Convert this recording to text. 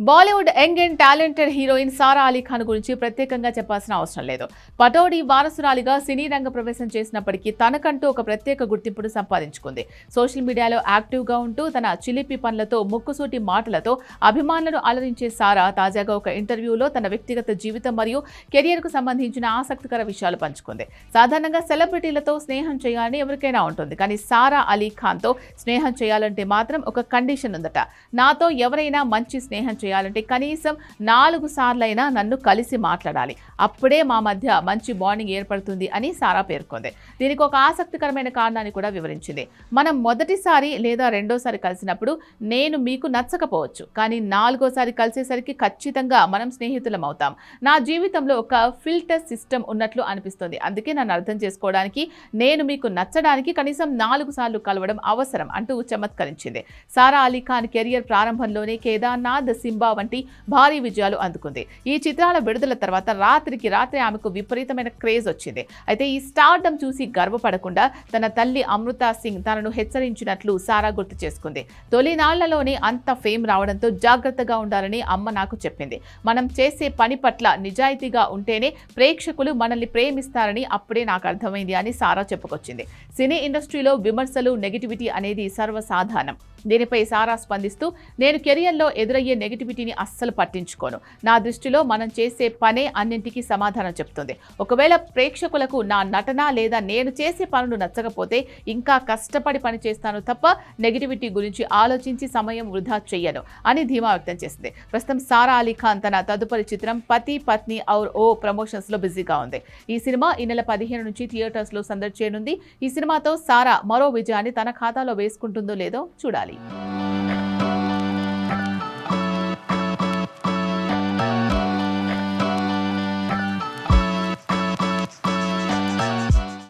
Bollywood young and talented heroine Sara Ali Khan గురించి ప్రత్యేకంగా చెప్పాల్సిన అవసరం లేదు. పటౌడీ వారసురాలిగా సినీ రంగ ప్రవేశం చేసినప్పటికీ తనకంటూ ఒక ప్రత్యేక గుర్తింపును సంపాదించుకుంది. సోషల్ మీడియాలో యాక్టివ్గా ఉంటూ తన చిలిపి పనులతో, ముక్కుసూటి మాటలతో అభిమానులను అలరించే సారా తాజాగా ఒక ఇంటర్వ్యూలో తన వ్యక్తిగత జీవితం మరియు కెరియర్కు సంబంధించిన ఆసక్తికర విషయాలు పంచుకుంది. సాధారణంగా సెలబ్రిటీలతో స్నేహం చేయాలని ఎవరికైనా ఉంటుంది, కానీ సారా అలీ ఖాన్తో స్నేహం చేయాలంటే మాత్రం ఒక కండిషన్ ఉందట. నాతో ఎవరైనా మంచి స్నేహం చేయాలంటే కనీసం 4 సార్లైనా నన్ను కలిసి మాట్లాడాలి, అప్పుడే మా మధ్య మంచి బాండింగ్ ఏర్పడుతుంది అని సారా పేర్కొంది. దీనికి ఒక ఆసక్తికరమైన కారణాన్ని కూడా వివరించింది. మనం మొదటిసారి లేదా రెండోసారి కలిసినప్పుడు నేను మీకు నచ్చకపోవచ్చు, కానీ 4వసారి కలిసేసరికి ఖచ్చితంగా మనం స్నేహితులం అవుతాం. నా జీవితంలో ఒక ఫిల్టర్ సిస్టమ్ ఉన్నట్లు అనిపిస్తుంది, అందుకే నన్ను అర్థం చేసుకోవడానికి, నేను మీకు నచ్చడానికి కనీసం 4 సార్లు కలవడం అవసరం అంటూ చమత్కరించింది. సారా అలీ ఖాన్ కెరియర్ ప్రారంభంలోనే కేదార్నాథ్, సింబా వంటి భారీ విజయాలు అందుకుంది. ఈ చిత్రాల విడుదల తర్వాత రాత్రికి రాత్రి ఆమెకు విపరీతమైన క్రేజ్ వచ్చింది. అయితే ఈ స్టార్డమ్ చూసి గర్వపడకుండా తన తల్లి అమృతా సింగ్ తనను హెచ్చరించినట్లు సారా గుర్తు చేసుకుంది. తొలినాళ్లలోనే అంత ఫేమ్ రావడంతో జాగ్రత్తగా ఉండాలని అమ్మ నాకు చెప్పింది. మనం చేసే పని పట్ల నిజాయితీగా ఉంటేనే ప్రేక్షకులు మనల్ని ప్రేమిస్తారని అప్పుడే నాకు అర్థమైంది అని సారా చెప్పుకొచ్చింది. సినీ ఇండస్ట్రీలో విమర్శలు, నెగిటివిటీ అనేది సర్వసాధారణం. దీనిపై సారా స్పందిస్తూ, నేను కెరియర్లో ఎదురయ్యే నెగిటివిటీని అస్సలు పట్టించుకోను. నా దృష్టిలో మనం చేసే పనే అన్నింటికీ సమాధానం చెప్తుంది. ఒకవేళ ప్రేక్షకులకు నా నటన లేదా నేను చేసే పనులు నచ్చకపోతే ఇంకా కష్టపడి పని చేస్తాను తప్ప నెగిటివిటీ గురించి ఆలోచించి సమయం వృధా చెయ్యను అని ధీమా వ్యక్తం చేసింది. ప్రస్తుతం సారా అలీ ఖాన్ తన తదుపరి చిత్రం పతి పత్ని ఔర్ ఓ ప్రమోషన్స్ లో బిజీగా ఉంది. ఈ సినిమా ఈ నెల 15 నుంచి థియేటర్స్ లో సందడి చేయనుంది. ఈ సినిమాతో సారా మరో విజయాన్ని తన ఖాతాలో వేసుకుంటుందో లేదో చూడాలి.